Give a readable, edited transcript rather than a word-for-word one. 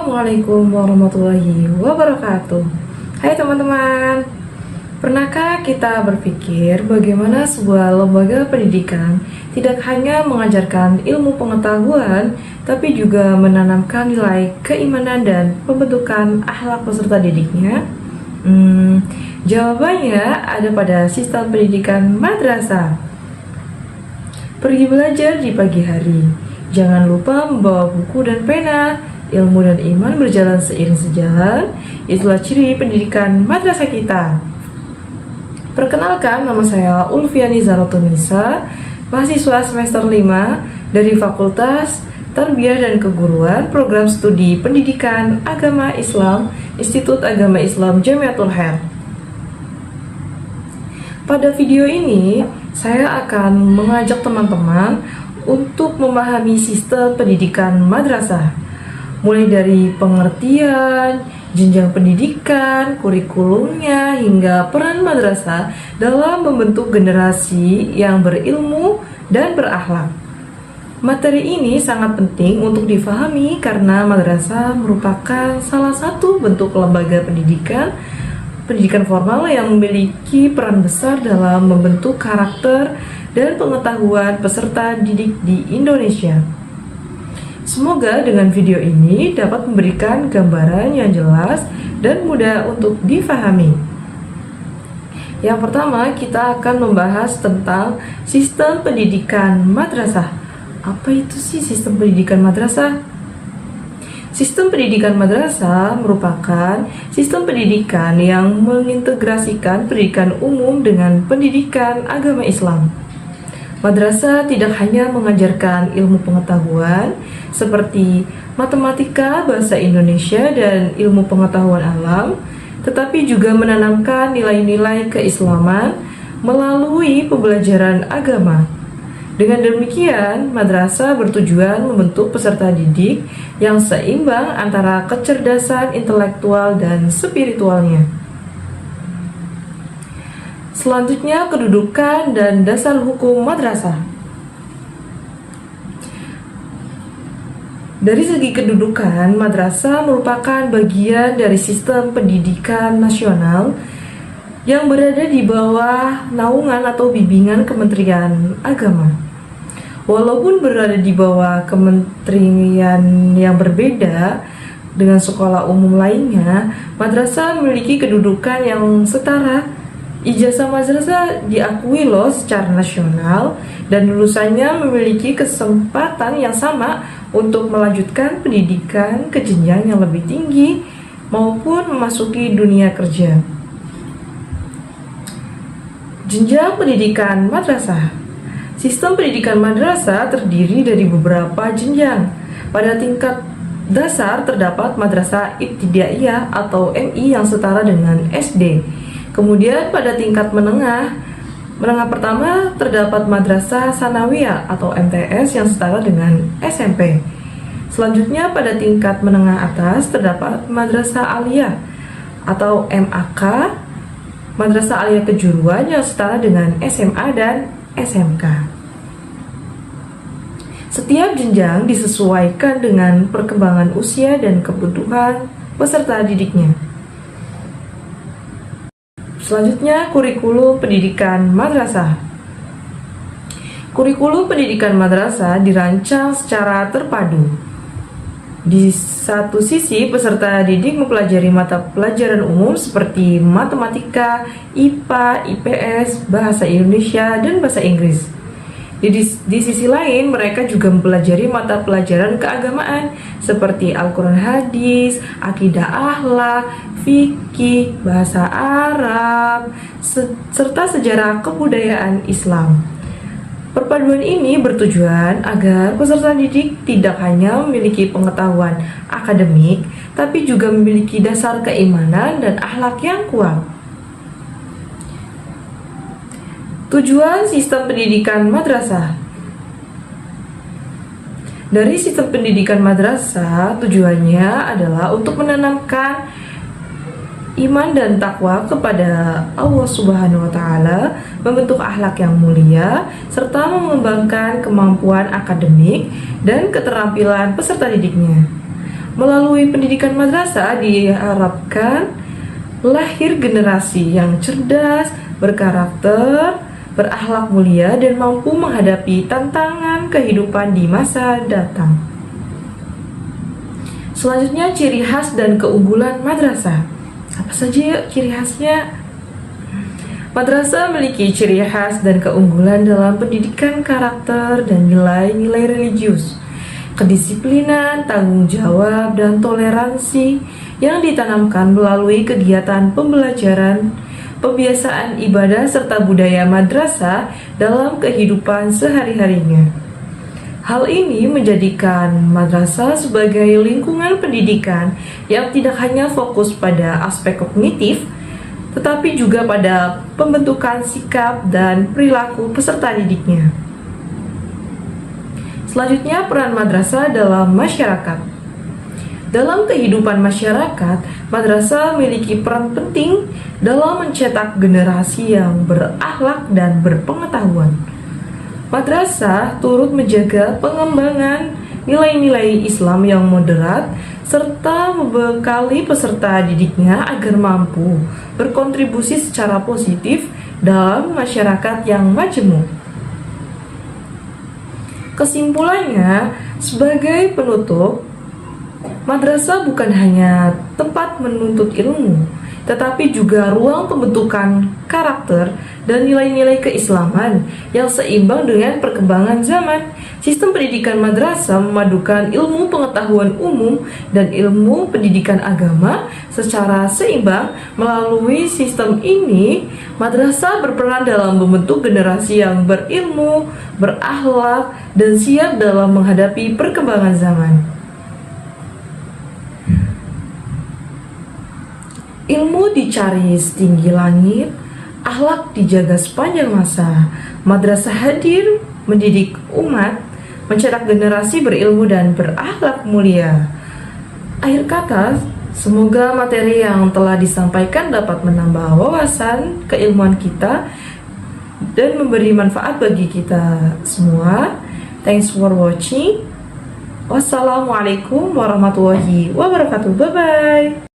Assalamualaikum warahmatullahi wabarakatuh. Hai teman-teman, pernahkah kita berpikir bagaimana sebuah lembaga pendidikan tidak hanya mengajarkan ilmu pengetahuan, tapi juga menanamkan nilai keimanan dan pembentukan akhlak peserta didiknya? Jawabannya ada pada sistem pendidikan madrasah. Pergi belajar di pagi hari, jangan lupa membawa buku dan pena. Ilmu dan iman berjalan seiring sejalan. Itulah ciri pendidikan madrasah kita. Perkenalkan, nama saya Ulfiani Zaratunisa, mahasiswa semester 5 dari Fakultas Tarbiyah dan Keguruan, Program Studi Pendidikan Agama Islam, Institut Agama Islam Jamiatul Khair. Pada video ini, saya akan mengajak teman-teman untuk memahami sistem pendidikan madrasah, mulai dari pengertian, jenjang pendidikan, kurikulumnya, hingga peran madrasah dalam membentuk generasi yang berilmu dan berakhlak. Materi ini sangat penting untuk difahami karena madrasah merupakan salah satu bentuk lembaga pendidikan formal yang memiliki peran besar dalam membentuk karakter dan pengetahuan peserta didik di Indonesia. Semoga dengan video ini dapat memberikan gambaran yang jelas dan mudah untuk difahami. Yang pertama, kita akan membahas tentang sistem pendidikan madrasah. Apa itu sih sistem pendidikan madrasah? Sistem pendidikan madrasah merupakan sistem pendidikan yang mengintegrasikan pendidikan umum dengan pendidikan agama Islam. Madrasah tidak hanya mengajarkan ilmu pengetahuan seperti matematika, bahasa Indonesia, dan ilmu pengetahuan alam, tetapi juga menanamkan nilai-nilai keislaman melalui pembelajaran agama. Dengan demikian, madrasah bertujuan membentuk peserta didik yang seimbang antara kecerdasan intelektual dan spiritualnya. Selanjutnya, kedudukan dan dasar hukum madrasah. Dari segi kedudukan, madrasah merupakan bagian dari sistem pendidikan nasional yang berada di bawah naungan atau bimbingan Kementerian Agama. Walaupun berada di bawah kementerian yang berbeda dengan sekolah umum lainnya, madrasah memiliki kedudukan yang setara. Ijazah madrasah diakui loh secara nasional dan lulusannya memiliki kesempatan yang sama untuk melanjutkan pendidikan ke jenjang yang lebih tinggi maupun memasuki dunia kerja. Jenjang pendidikan madrasah. Sistem pendidikan madrasah terdiri dari beberapa jenjang. Pada tingkat dasar terdapat madrasah ibtidaiyah atau MI yang setara dengan SD. Kemudian pada tingkat menengah pertama terdapat madrasah sanawiyah atau MTS yang setara dengan SMP. Selanjutnya pada tingkat menengah atas terdapat madrasah aliyah atau MAK, madrasah aliyah kejuruan yang setara dengan SMA dan SMK. Setiap jenjang disesuaikan dengan perkembangan usia dan kebutuhan peserta didiknya. Selanjutnya, kurikulum pendidikan madrasah. Kurikulum pendidikan madrasah dirancang secara terpadu. Di satu sisi, peserta didik mempelajari mata pelajaran umum seperti matematika, IPA, IPS, bahasa Indonesia, dan bahasa Inggris. Di sisi lain, mereka juga mempelajari mata pelajaran keagamaan seperti Al-Quran Hadis, Akidah Akhlak, Fikih, bahasa Arab, serta sejarah kebudayaan Islam. Perpaduan ini bertujuan agar peserta didik tidak hanya memiliki pengetahuan akademik, tapi juga memiliki dasar keimanan dan akhlak yang kuat. Tujuan sistem pendidikan madrasah. Dari sistem pendidikan madrasah, tujuannya adalah untuk menanamkan iman dan takwa kepada Allah Subhanahu wa Ta'ala, membentuk akhlak yang mulia, serta mengembangkan kemampuan akademik dan keterampilan peserta didiknya. Melalui pendidikan madrasah diharapkan lahir generasi yang cerdas, berkarakter, berakhlak mulia, dan mampu menghadapi tantangan kehidupan di masa datang. Selanjutnya, ciri khas dan keunggulan madrasah. Apa saja ya ciri khasnya? Madrasah memiliki ciri khas dan keunggulan dalam pendidikan karakter dan nilai-nilai religius, kedisiplinan, tanggung jawab, dan toleransi yang ditanamkan melalui kegiatan pembelajaran, pembiasaan ibadah, serta budaya madrasah dalam kehidupan sehari-harinya. Hal ini menjadikan madrasah sebagai lingkungan pendidikan yang tidak hanya fokus pada aspek kognitif, tetapi juga pada pembentukan sikap dan perilaku peserta didiknya. Selanjutnya, peran madrasah dalam masyarakat. Dalam kehidupan masyarakat, madrasah memiliki peran penting dalam mencetak generasi yang berakhlak dan berpengetahuan. Madrasah turut menjaga pengembangan nilai-nilai Islam yang moderat serta membekali peserta didiknya agar mampu berkontribusi secara positif dalam masyarakat yang majemuk. Kesimpulannya, sebagai penutup, madrasah bukan hanya tempat menuntut ilmu, tetapi juga ruang pembentukan karakter dan nilai-nilai keislaman yang seimbang dengan perkembangan zaman. Sistem pendidikan madrasah memadukan ilmu pengetahuan umum dan ilmu pendidikan agama secara seimbang. Melalui sistem ini, madrasah berperan dalam membentuk generasi yang berilmu, berakhlak, dan siap dalam menghadapi perkembangan zaman. Ilmu dicari setinggi langit, akhlak dijaga sepanjang masa. Madrasah hadir mendidik umat, mencetak generasi berilmu dan berakhlak mulia. Akhir kata, semoga materi yang telah disampaikan dapat menambah wawasan keilmuan kita dan memberi manfaat bagi kita semua. Thanks for watching. Wassalamualaikum warahmatullahi wabarakatuh. Bye-bye.